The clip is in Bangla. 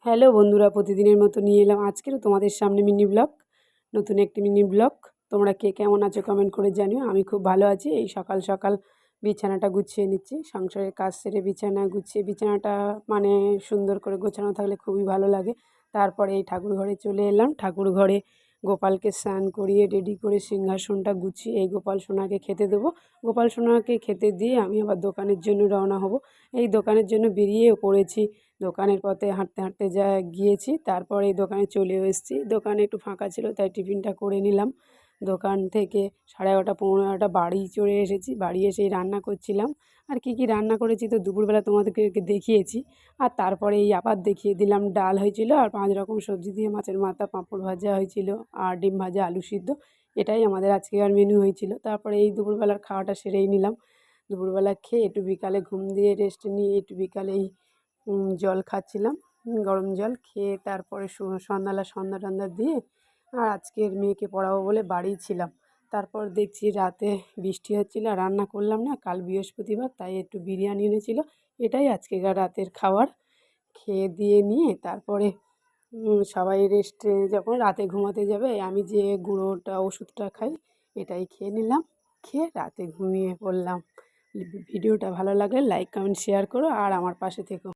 হ্যালো বন্ধুরা, প্রতিদিনের মতো নিয়ে এলাম আজকেরও তোমাদের সামনে মিনি ব্লগ। নতুন একটি মিনি ব্লগ। তোমরা কে কেমন আছো কমেন্ট করে জানিও। আমি খুব ভালো আছি। এই সকাল সকাল বিছানাটা গুছিয়ে নিচ্ছি। সংসারের কাজ সেরে বিছানা গুছিয়ে, বিছানাটা মানে সুন্দর করে গোছানো থাকলে খুবই ভালো লাগে। তারপরে এই ঠাকুর ঘরে চলে এলাম। ঠাকুর ঘরে গোপালকে স্নান করিয়ে রেডি করে সিংহাসনটা গুছিয়ে এই গোপাল সোনাকে খেতে দেবো। গোপাল সোনাকে খেতে দিয়ে আমি আবার দোকানের জন্য রওনা হব। এই দোকানের জন্য বেরিয়েও পড়েছি। দোকানের পথে হাঁটতে হাঁটতে গিয়েছি, তারপরে এই দোকানে চলেও এসেছি। দোকানে একটু ফাঁকা ছিল তাই টিফিনটা করে নিলাম। দোকান থেকে 11:30 15:30 বাড়ি চলে এসেছি। বাড়ি এসেই রান্না করছিলাম। আর কি কি রান্না করেছি তো দুপুরবেলা তোমাদেরকে দেখিয়েছি। আর তারপরে এই আবার দেখিয়ে দিলাম, ডাল হয়েছিল আর 5 রকম সবজি দিয়ে মাছের মাথা, পাঁপড় ভাজা হয়েছিল আর ডিম ভাজা, আলু সিদ্ধ। এটাই আমাদের আজকের মেনু হয়েছিল। তারপরে এই দুপুরবেলার খাওয়াটা সেরেই নিলাম। দুপুরবেলা খেয়ে একটু বিকালে ঘুম দিয়ে রেস্ট নিয়ে একটু বিকালেই জল খাচ্ছিলাম, গরম জল খেয়ে তারপরে সন্ধ্যা টন্ধা দিয়ে আর আজকের মেয়েকে পড়াবো বলে বাড়ি ছিলাম। তারপর দেখছি রাতে বৃষ্টি হচ্ছিলো আর রান্না করলাম না, কাল বৃহস্পতিবার তাই একটু বিরিয়ানি এনেছিল। এটাই আজকেকার রাতের খাবার। খেয়ে দিয়ে নিয়ে তারপরে সবাই রেস্টে যখন রাতে ঘুমাতে যাবে আমি যে গুঁড়োটা ওষুধটা খাই এটাই খেয়ে নিলাম। খেয়ে রাতে ঘুমিয়ে পড়লাম। ভিডিওটা ভালো লাগলে লাইক কমেন্ট শেয়ার করো আর আমার পাশে থেকো।